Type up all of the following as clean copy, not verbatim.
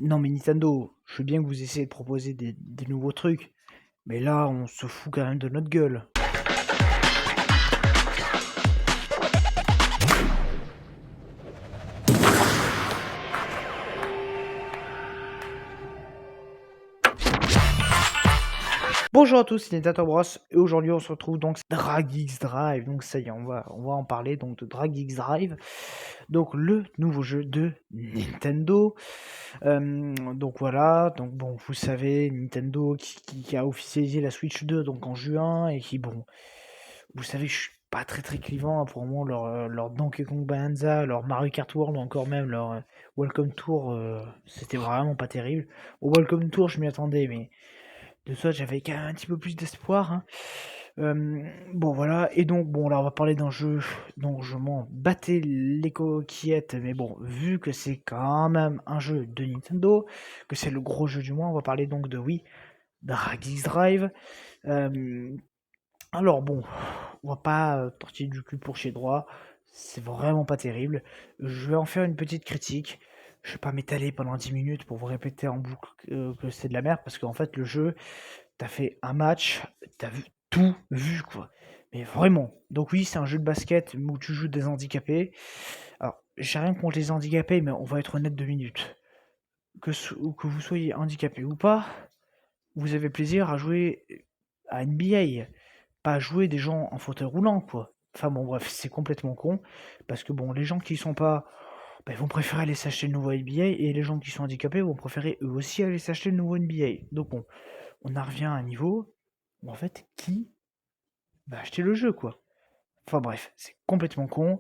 Non mais Nintendo, je veux bien que vous essayez de proposer des nouveaux trucs, mais là on se fout quand même de notre gueule. Bonjour à tous, c'est Nintendo Bros et aujourd'hui on se retrouve donc Drag X Drive. Donc ça y est, on va en parler donc de Drag X Drive. Donc le nouveau jeu de Nintendo. Donc voilà, donc bon, vous savez, Nintendo qui a officialisé la Switch 2 donc en juin et qui bon, vous savez que je suis pas très clivant hein, pour le moment leur Donkey Kong Bonanza, leur Mario Kart World ou encore même leur Welcome Tour, c'était vraiment pas terrible. Au Welcome Tour, je m'y attendais, mais de ça, j'avais quand même un petit peu plus d'espoir. Hein. Bon voilà, et donc bon là on va parler d'un jeu dont je m'en battais les coquillettes, mais bon, vu que c'est quand même un jeu de Nintendo, que c'est le gros jeu du mois, on va parler donc de Wii, Drag X Drive. Alors bon, on va pas tortiller du cul pour chez droit, c'est vraiment pas terrible. Je vais en faire une petite critique. Je vais pas m'étaler pendant 10 minutes pour vous répéter en boucle que c'est de la merde, parce qu'en fait le jeu, t'as fait un match, t'as vu, tout vu quoi. Mais vraiment. Donc oui, c'est un jeu de basket où tu joues des handicapés. Alors, j'ai rien contre les handicapés, mais on va être honnête 2 minutes. Que vous soyez handicapé ou pas, vous avez plaisir à jouer à NBA, pas à jouer des gens en fauteuil roulant quoi. Enfin bon bref, c'est complètement con. Parce que bon, les gens qui sont pas, bah, ils vont préférer aller s'acheter le nouveau NBA et les gens qui sont handicapés vont préférer eux aussi aller s'acheter le nouveau NBA. Donc bon, on en revient à un niveau où en fait, qui va acheter le jeu, quoi. Enfin bref, c'est complètement con.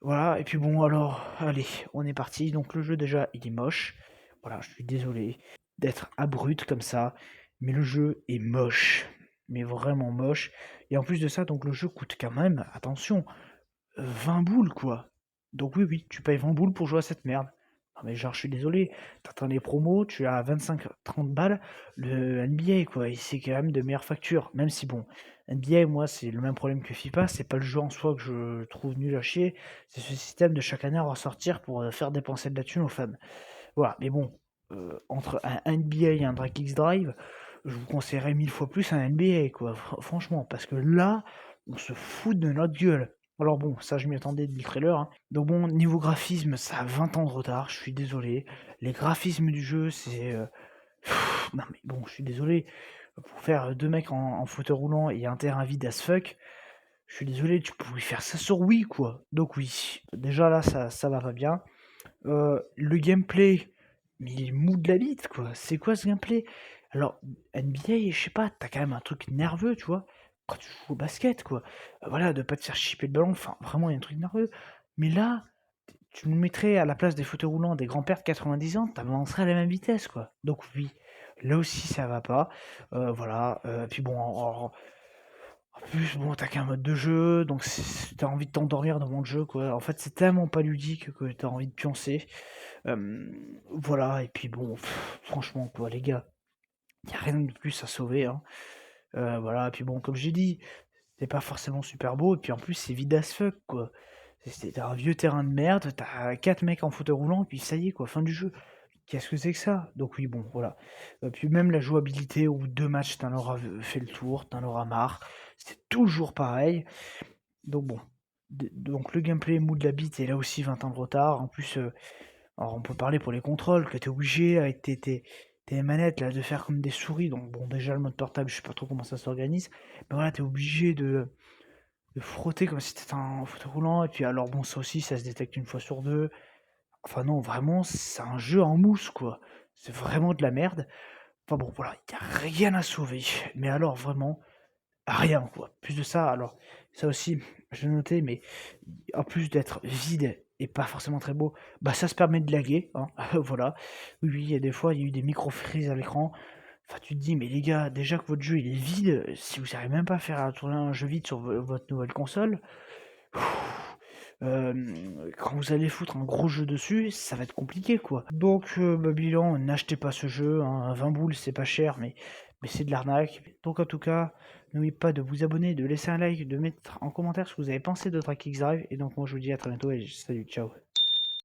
Voilà, et puis bon, alors, allez, on est parti. Donc le jeu, déjà, il est moche. Voilà, je suis désolé d'être abrupte comme ça, mais le jeu est moche. Mais vraiment moche. Et en plus de ça, donc le jeu coûte quand même, attention, 20 boules, quoi. Donc oui, tu payes 20 boules pour jouer à cette merde. Non mais genre, je suis désolé, t'attends les promos, tu as 25-30 balles, le NBA, quoi, et c'est quand même de meilleure facture. Même si, bon, NBA, moi, c'est le même problème que FIFA, c'est pas le jeu en soi que je trouve nul à chier, c'est ce système de chaque année à ressortir pour faire dépenser de la thune aux fans. Voilà, mais bon, entre un NBA et un Drake X Drive, je vous conseillerais 1000 fois plus un NBA, quoi, franchement, parce que là, on se fout de notre gueule. Alors bon, ça je m'y attendais dès le trailer. Hein. Donc bon, niveau graphisme, ça a 20 ans de retard, je suis désolé. Les graphismes du jeu, c'est... non mais bon, je suis désolé. Pour faire deux mecs en fauteuil roulant et un terrain vide as fuck, je suis désolé, tu pouvais faire ça sur Wii, quoi. Donc oui, déjà là, ça va pas bien. Le gameplay, mais il est mou de la bite, quoi. C'est quoi ce gameplay? Alors, NBA, je sais pas, t'as quand même un truc nerveux, tu vois, quand tu joues au basket, quoi. Voilà, de pas te faire chipper le ballon, enfin, vraiment, il y a un truc nerveux. Mais là, tu nous mettrais à la place des fauteuils roulants des grands-pères de 90 ans, t'avancerais à la même vitesse, quoi. Donc oui, là aussi, ça va pas. Voilà, puis bon, en plus, bon, t'as qu'un mode de jeu, donc t'as envie de t'endormir devant le jeu, quoi. En fait, c'est tellement pas ludique que t'as envie de pioncer. Voilà, et puis bon, franchement, quoi, les gars, y a rien de plus à sauver, hein. Voilà, et puis bon, comme j'ai dit, c'est pas forcément super beau, et puis en plus, c'est vide as fuck, quoi. T'as un vieux terrain de merde, t'as 4 mecs en fauteuil roulant, et puis ça y est, quoi, fin du jeu. Qu'est-ce que c'est que ça? Donc oui, bon, voilà. Puis même la jouabilité, au bout de 2 matchs, t'en auras fait le tour, t'en auras marre. C'est toujours pareil. Donc bon. Donc le gameplay mou de la bite est là aussi 20 ans de retard. En plus, alors on peut parler pour les contrôles, que t'es obligé avec tes manettes là de faire comme des souris. Donc bon, déjà le mode portable, je sais pas trop comment ça s'organise. Mais voilà, t'es obligé de frotter comme si t'étais en fauteuil roulant. Et puis alors bon, ça aussi, ça se détecte une fois sur deux. Enfin non, vraiment, c'est un jeu en mousse, quoi. C'est vraiment de la merde. Enfin bon, voilà, il y a rien à sauver. Mais alors vraiment, rien, quoi. Plus de ça, alors, ça aussi, je l'ai noté, mais en plus d'être vide et pas forcément très beau, bah ça se permet de laguer, hein, voilà. Oui, il y a des fois, il y a eu des micro-freezes à l'écran. Enfin, tu te dis, mais les gars, déjà que votre jeu il est vide, si vous savez même pas faire tourner un jeu vide sur votre nouvelle console, quand vous allez foutre un gros jeu dessus, ça va être compliqué, quoi. Donc, bah, bilan, n'achetez pas ce jeu, hein, 20 boules, c'est pas cher, mais c'est de l'arnaque. Donc, en tout cas, n'oubliez pas de vous abonner, de laisser un like, de mettre en commentaire ce que vous avez pensé de Track X Drive. Et donc, moi, je vous dis à très bientôt et salut, ciao.